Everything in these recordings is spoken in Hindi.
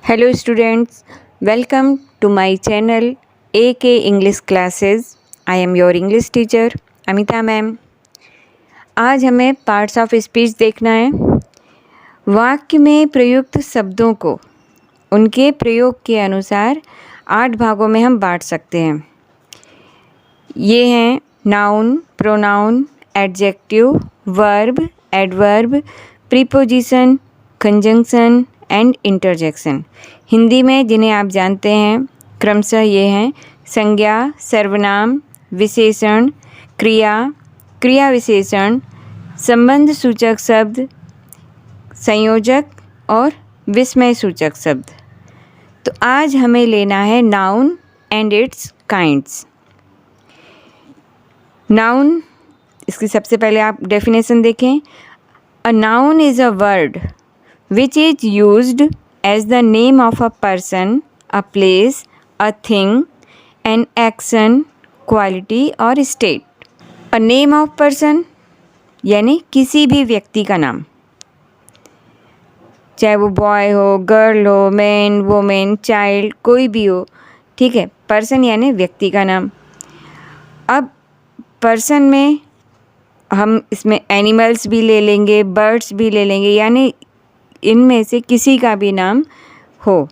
Hello students, welcome to my channel AK English Classes. I am your English teacher Amita ma'am. आज हमें पार्ट्स ऑफ स्पीच देखना है। वाक्य में प्रयुक्त शब्दों को उनके प्रयोग के अनुसार 8 भागों में हम बांट सकते हैं। ये हैं noun, pronoun, adjective, verb, adverb, preposition, conjunction and interjection. Hindi में जिन्हें आप जानते हैं क्रमशः ये हैं संज्ञा, सर्वनाम, विशेषण, क्रिया, क्रिया विशेषण, संबंध सूचक शब्द, संयोजक और विस्मय सूचक शब्द। तो आज हमें लेना है noun and it's kinds. Noun, इसकी सबसे पहले आप डेफिनेशन देखें। A noun is a word which is used as the name of a person, a place, a thing, an action, quality or state. A name of person यानी किसी भी व्यक्ति का नाम, चाहे वो बॉय हो, गर्ल हो, मैन, वुमेन, चाइल्ड, कोई भी हो, ठीक है। पर्सन यानी व्यक्ति का नाम। अब पर्सन में हम इसमें एनिमल्स भी ले लेंगे, बर्ड्स भी ले लेंगे, यानी इनमें से किसी का भी नाम हो।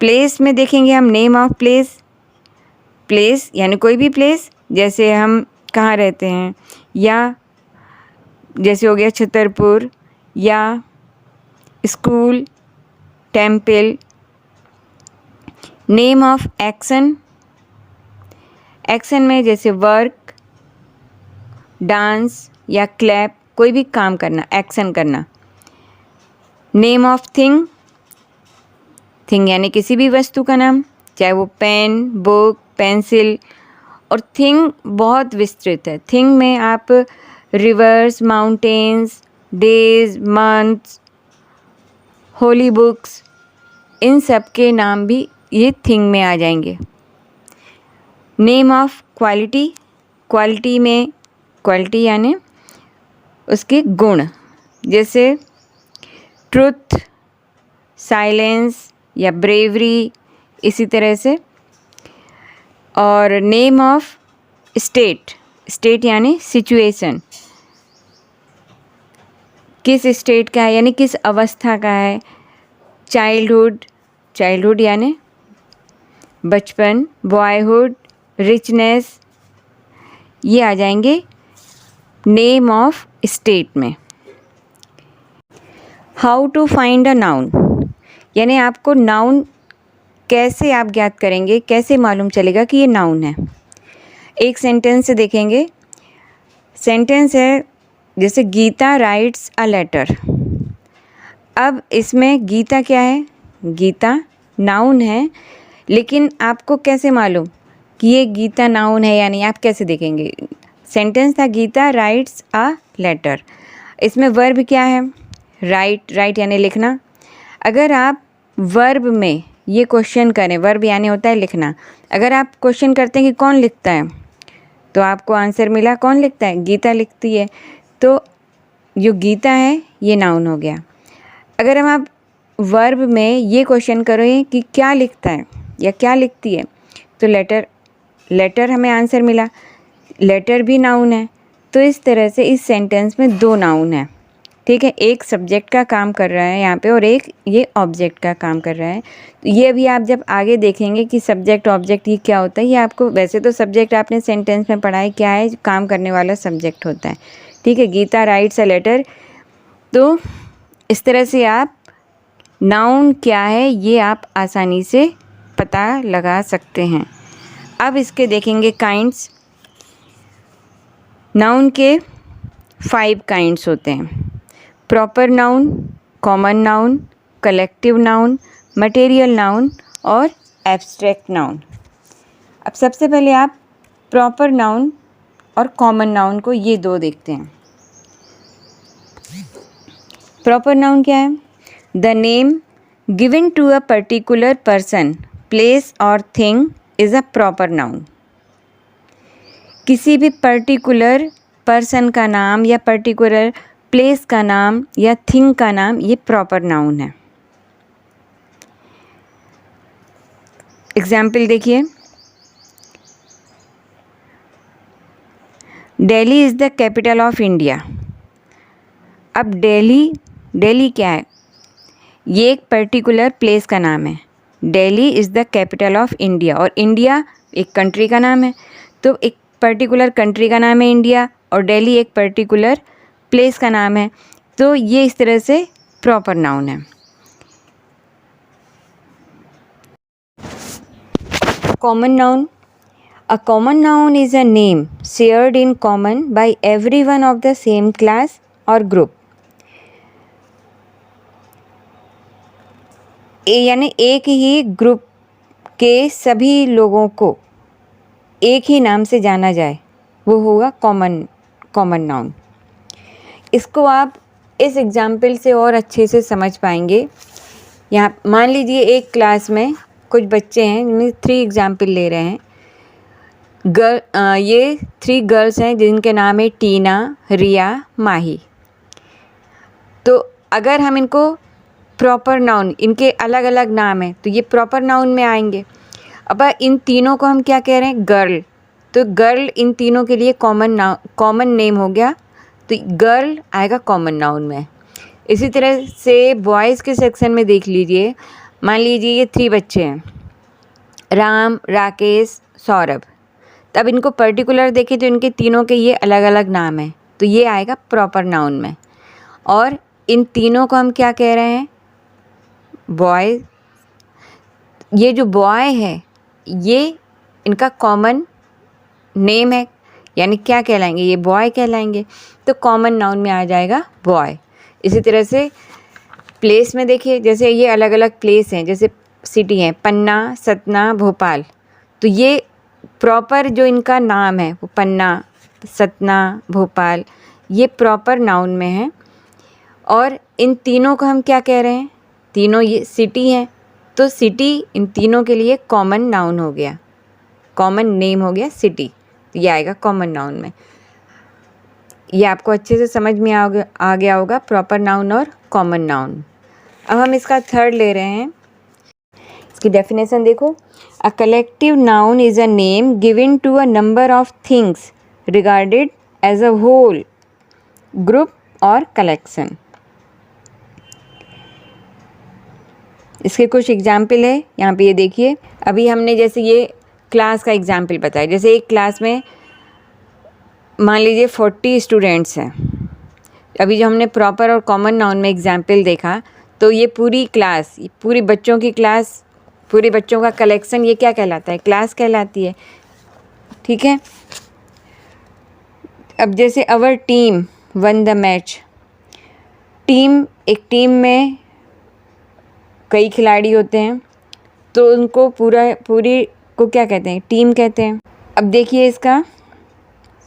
प्लेस में देखेंगे हम नेम ऑफ प्लेस। प्लेस यानी कोई भी प्लेस, जैसे हम कहाँ रहते हैं, या जैसे हो गया छतरपुर, या school, temple. Name of action, action में जैसे वर्क, डांस या क्लैप, कोई भी काम करना, एक्शन करना। नेम ऑफ थिंग, थिंग यानी किसी भी वस्तु का नाम, चाहे वो पेन, बुक, पेंसिल। और थिंग बहुत विस्तृत है। थिंग में आप rivers, mountains, days, months, holy books, इन सब के नाम भी ये थिंग में आ जाएंगे। नेम ऑफ क्वालिटी, क्वालिटी में क्वालिटी यानी उसके गुण, जैसे ट्रुथ, साइलेंस या ब्रेवरी, इसी तरह से। और नेम ऑफ स्टेट, स्टेट यानी सिचुएशन, किस स्टेट का है यानी किस अवस्था का है। चाइल्डहुड, चाइल्डहुड यानी बचपन। बॉयहुड, रिचनेस, ये आ जाएंगे नेम ऑफ स्टेट में। How to find a noun, यानी आपको नाउन कैसे आप ज्ञात करेंगे, कैसे मालूम चलेगा कि ये नाउन है। एक सेंटेंस से देखेंगे। सेंटेंस है जैसे गीता राइट्स अ लेटर। अब इसमें गीता क्या है, गीता नाउन है, लेकिन आपको कैसे मालूम कि ये गीता नाउन है या नहीं, आप कैसे देखेंगे। सेंटेंस था गीता राइट्स अ लेटर। इसमें वर्ब क्या है, राइट, राइट यानी लिखना। अगर आप वर्ब में ये क्वेश्चन करें, वर्ब यानी होता है लिखना, अगर आप क्वेश्चन करते हैं कि कौन लिखता है, तो आपको आंसर मिला कौन लिखता है, गीता लिखती है। तो जो गीता है ये नाउन हो गया। अगर हम आप वर्ब में ये क्वेश्चन करें कि क्या लिखता है या क्या लिखती है, तो लेटर, लेटर हमें आंसर मिला, लेटर भी नाउन है। तो इस तरह से इस सेंटेंस में 2 नाउन है, ठीक है। एक सब्जेक्ट का काम कर रहा है यहाँ पे और एक ये ऑब्जेक्ट का काम कर रहा है। तो ये भी आप जब आगे देखेंगे कि सब्जेक्ट ऑब्जेक्ट ये क्या होता है, ये आपको, वैसे तो सब्जेक्ट आपने सेंटेंस में पढ़ा है क्या है, काम करने वाला सब्जेक्ट होता है, ठीक है। Geeta writes a letter. तो इस तरह से आप नाउन क्या है ये आप आसानी से पता लगा सकते हैं। अब इसके देखेंगे काइंड्स। नाउन के 5 काइंड्स होते हैं। Proper noun, common noun, collective noun, material noun और एब्स्ट्रैक्ट नाउन। अब सबसे पहले आप प्रॉपर नाउन और कॉमन नाउन को, ये 2 देखते हैं। प्रॉपर नाउन क्या है, the name given to a particular person, place और thing is a proper noun. किसी भी पर्टिकुलर पर्सन का नाम या पर्टिकुलर प्लेस का नाम या थिंग का नाम, ये प्रॉपर नाउन है। एग्जाम्पल देखिए, Delhi is the capital of India. अब दिल्ली क्या है? ये एक पर्टिकुलर प्लेस का नाम है। Delhi is the capital of India, और इंडिया एक कंट्री का नाम है। तो एक पर्टिकुलर कंट्री का नाम है इंडिया, और दिल्ली एक पर्टिकुलर प्लेस का नाम है। तो ये इस तरह से प्रॉपर नाउन है। Common noun. A common noun is a name shared in common by everyone of the same class और ग्रुप। यानी एक ही ग्रुप के सभी लोगों को एक ही नाम से जाना जाए, वो होगा कॉमन नाउन। इसको आप इस एग्जाम्पल से और अच्छे से समझ पाएंगे। यहाँ मान लीजिए एक क्लास में कुछ बच्चे हैं, जिनमें 3 एग्जाम्पल ले रहे हैं। ये 3 गर्ल्स हैं जिनके नाम है टीना, रिया, माही। तो अगर हम इनको प्रॉपर नाउन, इनके अलग अलग नाम हैं, तो ये प्रॉपर नाउन में आएंगे। अब इन तीनों को हम क्या कह रहे हैं? गर्ल। तो गर्ल इन तीनों के लिए कॉमन नेम हो गया, तो गर्ल आएगा कॉमन नाउन में। इसी तरह से बॉयज़ के सेक्शन में देख लीजिए, मान लीजिए ये 3 बच्चे हैं, राम, राकेश, सौरभ। तब इनको पर्टिकुलर देखें तो इनके तीनों के ये अलग अलग नाम हैं, तो ये आएगा प्रॉपर नाउन में। और इन तीनों को हम क्या कह रहे हैं? बॉय। ये जो बॉय है ये इनका कॉमन नेम है, यानी क्या कहलाएंगे? ये बॉय कहलाएंगे। तो कॉमन नाउन में आ जाएगा बॉय। इसी तरह से प्लेस में देखिए, जैसे ये अलग अलग प्लेस हैं, जैसे सिटी हैं, पन्ना, सतना, भोपाल। तो ये प्रॉपर जो इनका नाम है वो पन्ना, सतना, भोपाल, ये प्रॉपर नाउन में है। और इन तीनों को हम क्या कह रहे हैं? तीनों ये सिटी हैं, तो सिटी इन तीनों के लिए कॉमन नाउन हो गया, कॉमन नेम हो गया सिटी। तो ये आएगा कॉमन नाउन में। ये आपको अच्छे से समझ में आ गया होगा, प्रॉपर नाउन और कॉमन नाउन। अब हम इसका थर्ड ले रहे हैं। इसकी डेफिनेशन देखो, a collective noun is a name given to a number of things regarded as a whole, group और कलेक्शन। इसके कुछ एग्जाम्पल है यहाँ पे, ये देखिए। अभी हमने जैसे ये क्लास का एग्जाम्पल बताया, जैसे एक क्लास में मान लीजिए 40 स्टूडेंट्स हैं। अभी जो हमने प्रॉपर और कॉमन नाउन में एग्जाम्पल देखा, तो ये पूरी क्लास, पूरी बच्चों की क्लास, पूरे बच्चों का कलेक्शन, ये क्या कहलाता है? क्लास कहलाती है। ठीक है। अब जैसे our team one the match. Team, एक टीम में कई खिलाड़ी होते हैं, तो उनको पूरी को क्या कहते हैं? टीम कहते हैं। अब देखिए इसका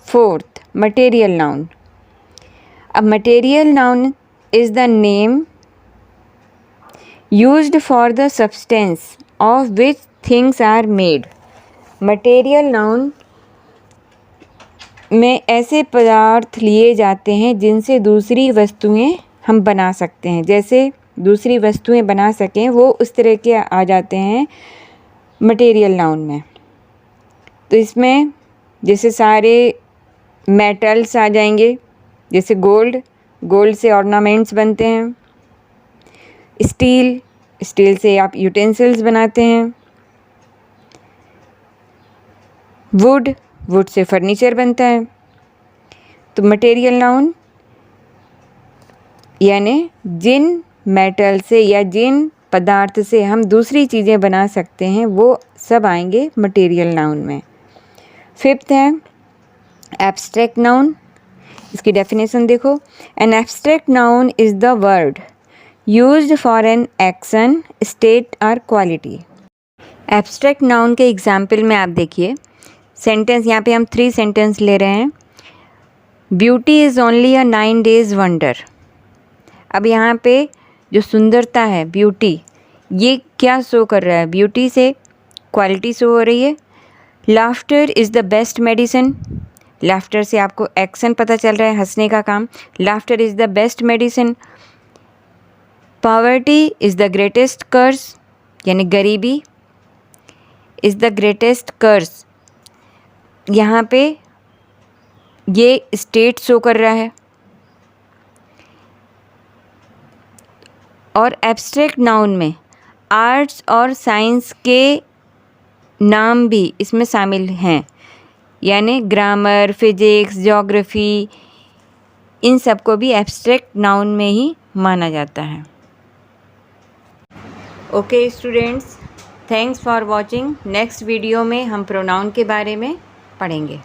फोर्थ, मटेरियल नाउन। अब material noun is the name used for the substance of which things are made. Material noun में ऐसे पदार्थ लिए जाते हैं जिनसे दूसरी वस्तुएं हम बना सकते हैं, जैसे दूसरी वस्तुएं बना सकें, वो उस तरह के आ जाते हैं मटेरियल नाउन में। तो इसमें जैसे सारे मेटल्स आ जाएंगे, जैसे गोल्ड से ऑर्नामेंट्स बनते हैं। स्टील से आप यूटेंसिल्स बनाते हैं। वुड से फर्नीचर बनता है। तो मटेरियल नाउन यानी जिन मेटल से या जिन पदार्थ से हम दूसरी चीज़ें बना सकते हैं, वो सब आएंगे मटेरियल नाउन में। फिफ्थ है एब्स्ट्रैक्ट नाउन। इसकी डेफिनेशन देखो, an abstract noun is the word used for an action, state और क्वालिटी। एब्स्ट्रैक्ट नाउन के एग्जाम्पल में आप देखिए, सेंटेंस यहाँ पे हम 3 सेंटेंस ले रहे हैं। Beauty is only a 9 days wonder. अब यहाँ पे जो सुंदरता है, ब्यूटी, ये क्या शो कर रहा है? ब्यूटी से क्वालिटी शो हो रही है। Laughter is the best medicine. Laughter से आपको एक्शन पता चल रहा है, हंसने का काम। Laughter is the best medicine. Poverty is the greatest curse, यानी गरीबी इज़ द ग्रेटेस्ट कर्स। यहाँ पे ये स्टेट शो कर रहा है। और एब्स्ट्रैक्ट नाउन में आर्ट्स और साइंस के नाम भी इसमें शामिल हैं, यानी ग्रामर, फिजिक्स, ज्योग्राफी, इन सब को भी एब्स्ट्रैक्ट नाउन में ही माना जाता है। Okay students, thanks for watching. Next video में हम प्रोनाउन के बारे में पढ़ेंगे।